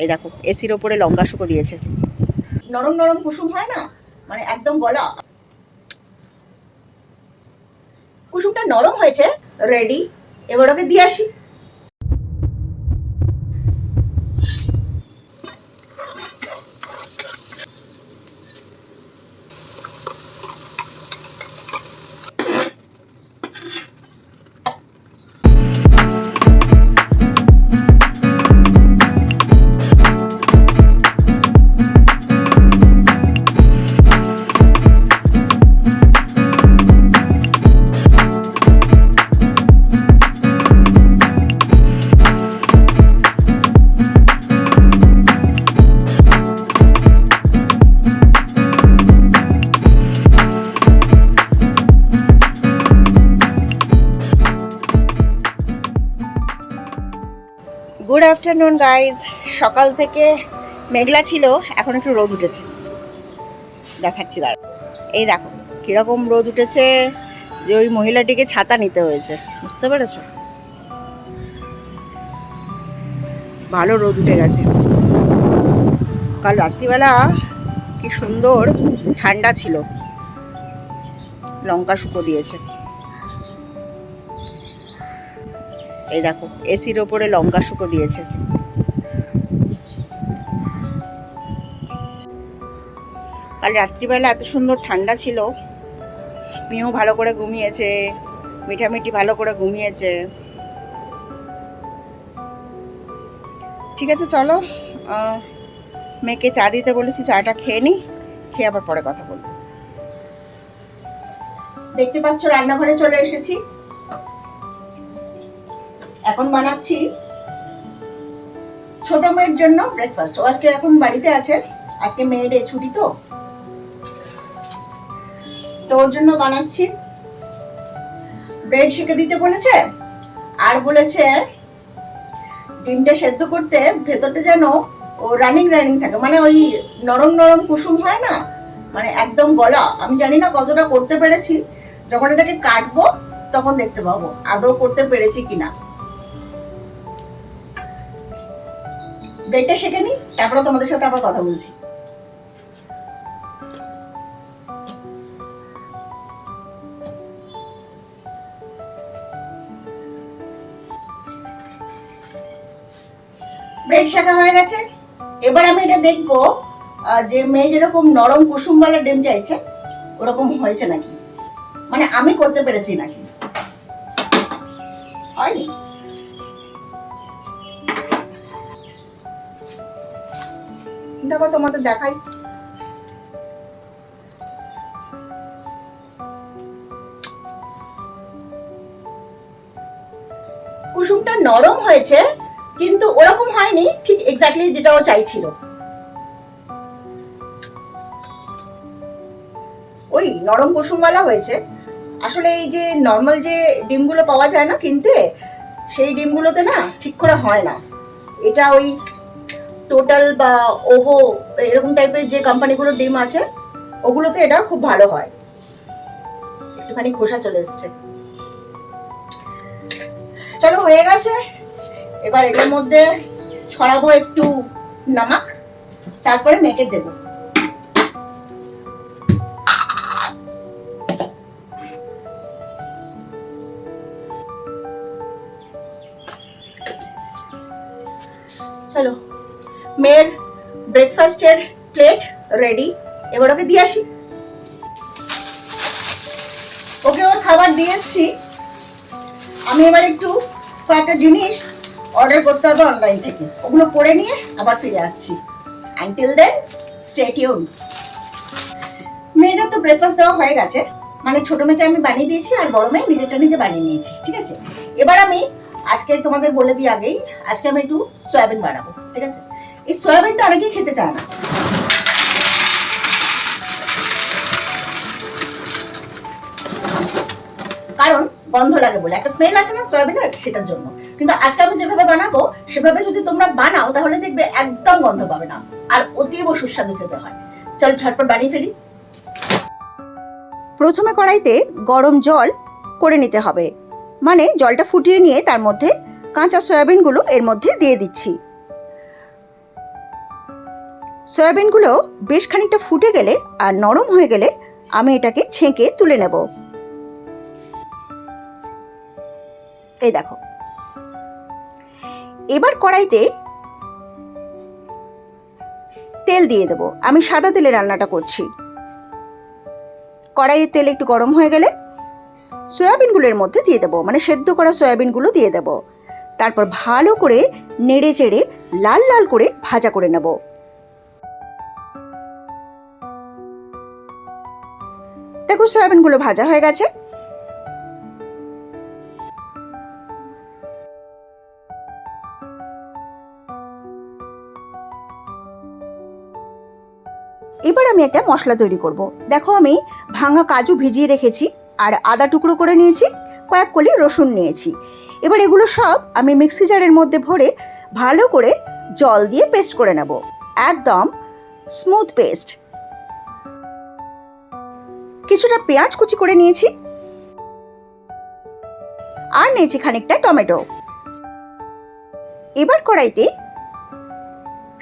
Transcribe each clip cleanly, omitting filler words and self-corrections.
এই দেখো এসির ওপরে লঙ্কা শুকো দিয়েছে। নরম নরম কুসুম হয় না, মানে একদম গলা। কুসুমটা নরম হয়েছে, রেডি। এবার ওকে দিয়ে আসি। Good afternoon guys. সকাল থেকে মেঘলা ছিল, এখন একটু রোদ উঠেছে, দেখাচ্ছি দাঁড়া। এই দেখো কীরকম রোদ উঠেছে, যে ওই মহিলাটিকে ছাতা নিতে হয়েছে, বুঝতে পেরেছ? ভালো রোদ উঠে গেছে। কাল রাত্রিবেলা কি সুন্দর ঠান্ডা ছিল, লঙ্কা শুকো দিয়েছে। এই দেখো এসির ওপরে লঙ্কা শুকো দিয়েছে। কাল রাত্রিবেলা এত সুন্দর ঠান্ডা ছিল, মিও ভালো করে ঘুমিয়েছে, মিঠামিঠি ভালো করে ঘুমিয়েছে। ঠিক আছে চলো, মেয়েকে চা দিতে বলেছি, চাটা খেয়ে নিই, খেয়ে আবার পরে কথা বলবো। দেখতে পাচ্ছ রান্নাঘরে চলে এসেছি। এখন বানাচ্ছি ছোট মেয়ের জন্য ব্রেকফাস্ট। ও আজকে এখন বাড়িতে আছে, আজকে মেয়ের ছুটি, তো ওর জন্য বানাচ্ছি। ব্রেড সেকে দিতে বলেছে, আর বলেছে ডিমটা সেদ্ধ করতে ভেতরটা যেন ও রানিং রানিং থাকে, মানে ওই নরম নরম কুসুম হয় না, মানে একদম গলা। আমি জানি না কতটা করতে পেরেছি, যখন এটাকে কাটবো তখন দেখতে পাবো আদৌ করতে পেরেছি কিনা। ব্রেডটা সেকে নি, তারপরে তোমাদের সাথে আবার কথা বলছি। ব্রেড শেখা হয়ে গেছে। এবার আমি এটা দেখবো যে মেয়ে যেরকম নরম কুসুমওয়ালা ডিম চাইছে ওরকম হয়েছে নাকি, মানে আমি করতে পেরেছি নাকি। হয়নি? দেখো তোমাদের দেখাই। কুসুমটা নরম হয়েছে, কিন্তু ওরকম হয়নি ঠিক এক্স্যাক্টলি যেটা ও চাইছিল। ওই নরম কুসুমওয়ালা হয়েছে। আসলে এই যে নর্মাল যে ডিমগুলো পাওয়া যায় না কিনতে, সেই ডিমগুলোতে না ঠিক করে হয় না। এটা ওই টোটাল বা ওভো এরকম টাইপের যে কোম্পানিগুলোর ডিম আছে ওগুলোতে এটা খুব ভালো হয়। একটুখানি খোসা চলে এসছে। চলো হয়ে গেছে। এবার এটার মধ্যে ছড়াবো একটু নমক, তারপরে মেখে দেবো। চলো, মেয়ের ব্রেকফাস্টের প্লেট রেডি। এবার ওকে দিয়ে আসি। ওকে ওর খাবার দিয়ে এসছি। আমি এবার একটু কয়েকটা জিনিস অর্ডার করতে হবে অনলাইন থেকে, ওগুলো করে নিয়ে আবার ফিরে আসছি। Until then stay tuned. মেয়েদের তো ব্রেকফাস্ট দেওয়া হয়ে গেছে, মানে ছোট মেয়েকে আমি বানিয়ে দিয়েছি, আর বড় মেয়ে নিজেরটা নিজে বানিয়ে নিয়েছি। ঠিক আছে, এবার আমি আজকে তোমাদের বলে দিই আগেই, আজকে আমি একটু সয়াবিন বানাবো। ঠিক আছে, এই সয়াবিনটা অনেকেই খেতে চায় না, কারণ গন্ধ লাগে বলে, একটা স্মেল আছে না সয়াবিনের, সেটার জন্য। কিন্তু আজকে আমি যেভাবে বানাবো সেভাবে যদি তোমরা বানাও তাহলে দেখবে একদম গন্ধ পাবে না, আর অতীব সুস্বাদু খেতে হয়। চল ঝটপট বানিয়ে ফেলি। প্রথমে কড়াইতে গরম জল করে নিতে হবে, মানে জলটা ফুটিয়ে নিয়ে তার মধ্যে কাঁচা সয়াবিনগুলো এর মধ্যে দিয়ে দিচ্ছি। সয়াবিনগুলো বেশ খানিকটা ফুটে গেলে আর নরম হয়ে গেলে আমি এটাকে ছেঁকে তুলে নেব। এই দেখো, এবার কড়াইতে তেল দিয়ে দেব। আমি সাদা তেলে রান্নাটা করছি। কড়াইয়ের তেল একটু গরম হয়ে গেলে সয়াবিনগুলোর মধ্যে দিয়ে দেবো, মানে সেদ্ধ করা সয়াবিনগুলো দিয়ে দেব। তারপর ভালো করে নেড়ে চেড়ে লাল লাল করে ভাজা করে নেব। দেখো সয়াবিনগুলো ভাজা হয়ে গেছে। এবার আমি একটা মশলা তৈরি করব। দেখো আমি ভাঙা কাজু ভিজিয়ে রেখেছি, আর আদা টুকরো করে নিয়েছি, কয়েক কলি রসুন নিয়েছি। এবার এগুলো সব আমি মিক্সি জারের মধ্যে ভরে ভালো করে জল দিয়ে পেস্ট করে নেব, একদম স্মুথ পেস্ট। কিছুটা পেঁয়াজ কুচি করে নিয়েছি, আর নিয়েছি খানিকটা টমেটো। এবার কড়াইতে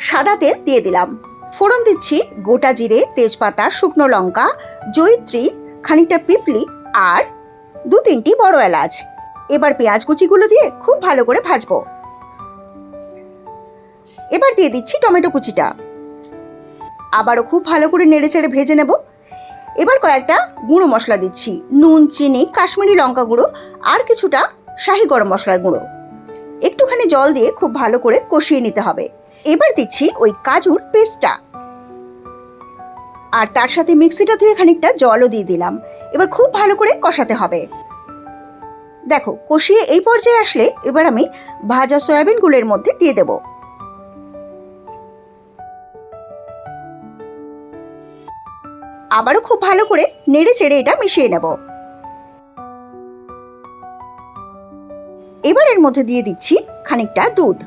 সাদা তেল দিয়ে দিলাম। ফোড়ন দিচ্ছি গোটা জিরে, তেজপাতা, শুকনো লঙ্কা, জয়িত্রী, খানিকটা পিপলি আর 2-3টি বড় এলাচ। এবার পেঁয়াজ কুচিগুলো দিয়ে খুব ভালো করে ভাজবো। এবার দিয়ে দিচ্ছি টমেটো কুচিটা, আবারও খুব ভালো করে নেড়েচেড়ে ভেজে নেব। এবার কয়েকটা গুঁড়ো মশলা দিচ্ছি, নুন, চিনি, কাশ্মীরি লঙ্কা গুঁড়ো আর কিছুটা শাহি গরম মশলার গুঁড়ো। একটুখানি জল দিয়ে খুব ভালো করে কষিয়ে নিতে হবে। এবার দিচ্ছি ওই কাজুর পেস্টটা, আর তার সাথে মিক্সিটা ধুয়ে খানিকটা জলও দিয়ে দিলাম। এবার খুব ভালো করে কষাতে হবে। দেখো কষিয়ে এই পর্যায়ে আসলে এবার আমি ভাজা সয়াবিনগুলোর মধ্যে দিয়ে দেব। আবারও খুব ভালো করে নেড়ে চেড়ে এটা মিশিয়ে নেব। এবার এর মধ্যে দিয়ে দিচ্ছি খানিকটা দুধ।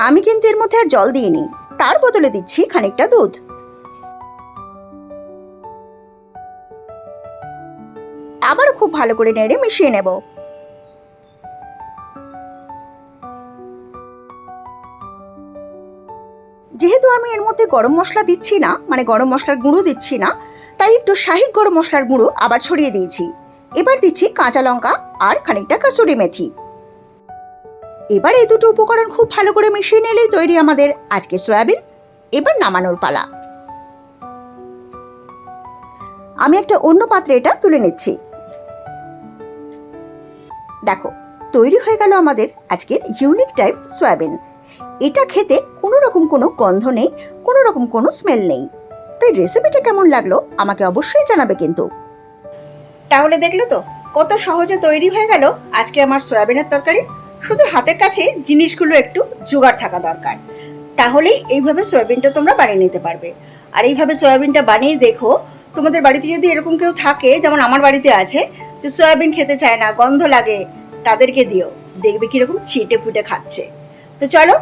আমি কিন্তু এর মধ্যে আর জল দিইনি, তার বদলে দিচ্ছি খানিকটা দুধ। আবারও খুব ভালো করে নেড়ে মিশিয়ে নেব। যেহেতু আমি এর মধ্যে গরম মশলা দিচ্ছি না, মানে গরম মশলার গুঁড়ো দিচ্ছি না, তাই একটু শাহি গরম মশলার গুঁড়ো আবার ছড়িয়ে দিয়েছি। এবার দিচ্ছি কাঁচা লঙ্কা আর খানিকটা কাসুরি মেথি। এবার এই দুটো উপকরণ খুব ভালো করে মিশিয়ে নিলেই তৈরি আমাদের আজকে সয়াবিন। এবার নামানোর পালা। আমি একটা অন্য পাত্রে এটা তুলে নিচ্ছি। দেখো তৈরি হয়ে গেল আমাদের আজকের ইউনিক টাইপ সয়াবিন। এটা খেতে কোনো রকম কোনো গন্ধ নেই, কোনো রকম কোনো স্মেল নেই। তাই রেসিপিটা কেমন লাগলো আমাকে অবশ্যই জানাবে কিন্তু। তাহলে দেখলো তো কত সহজে তৈরি হয়ে গেল আজকে আমার সয়াবিনের তরকারি। শুধু হাতের কাছে জিনিসগুলো একটু জোগাড় থাকা দরকার, তাহলেই এইভাবে সয়াবিনটা তোমরা বানিয়ে নিতে পারবে। আর এইভাবে সয়াবিনটা বানিয়ে দেখো, তোমাদের বাড়িতে যদি এরকম কেউ থাকে, যেমন আমার বাড়িতে আছে, যে সয়াবিন খেতে চায় না, গন্ধ লাগে, তাদেরকে দিও, দেখবে কিরকম চেটে পুটে খাচ্ছে। তো চলো,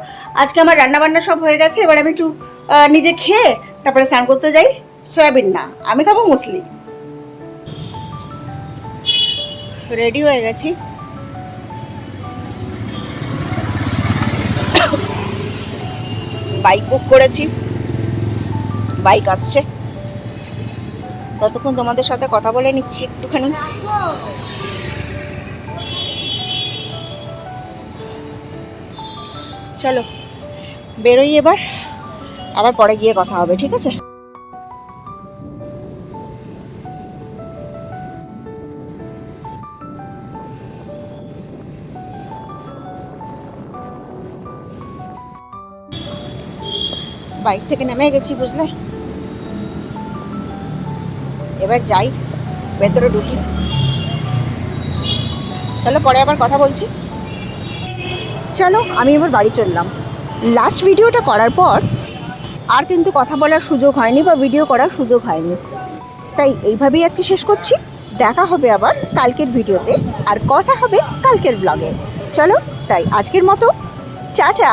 আজকে আমার রান্নাবান্না সব হয়ে গেছে। এবার আমি একটু নিজে খেয়ে তারপরে স্নান করতে যাই। সয়াবিন না, আমি খাবো মুসলি। রেডি হয়ে গেছি। বাইক বুক করেছি, বাইক আসছে, ততক্ষণ তোমাদের সাথে কথা বলে নিচ্ছি একটুখানি। চলো বেরোই এবার, আবার পরে গিয়ে কথা হবে, ঠিক আছে? বাইক থেকে নেমে গেছি, বুঝলে। এবার যাই, ভেতরে ঢুকি। চলো পরে আবার কথা বলছি। চলো আমি এবার বাড়ি চললাম। লাস্ট ভিডিওটা করার পর আর কিন্তু কথা বলার সুযোগ হয়নি বা ভিডিও করার সুযোগ হয়নি, তাই এইভাবেই আজকে শেষ করছি। দেখা হবে আবার কালকের ভিডিওতে, আর কথা হবে কালকের ব্লগে। চলো তাই আজকের মতো টাটা।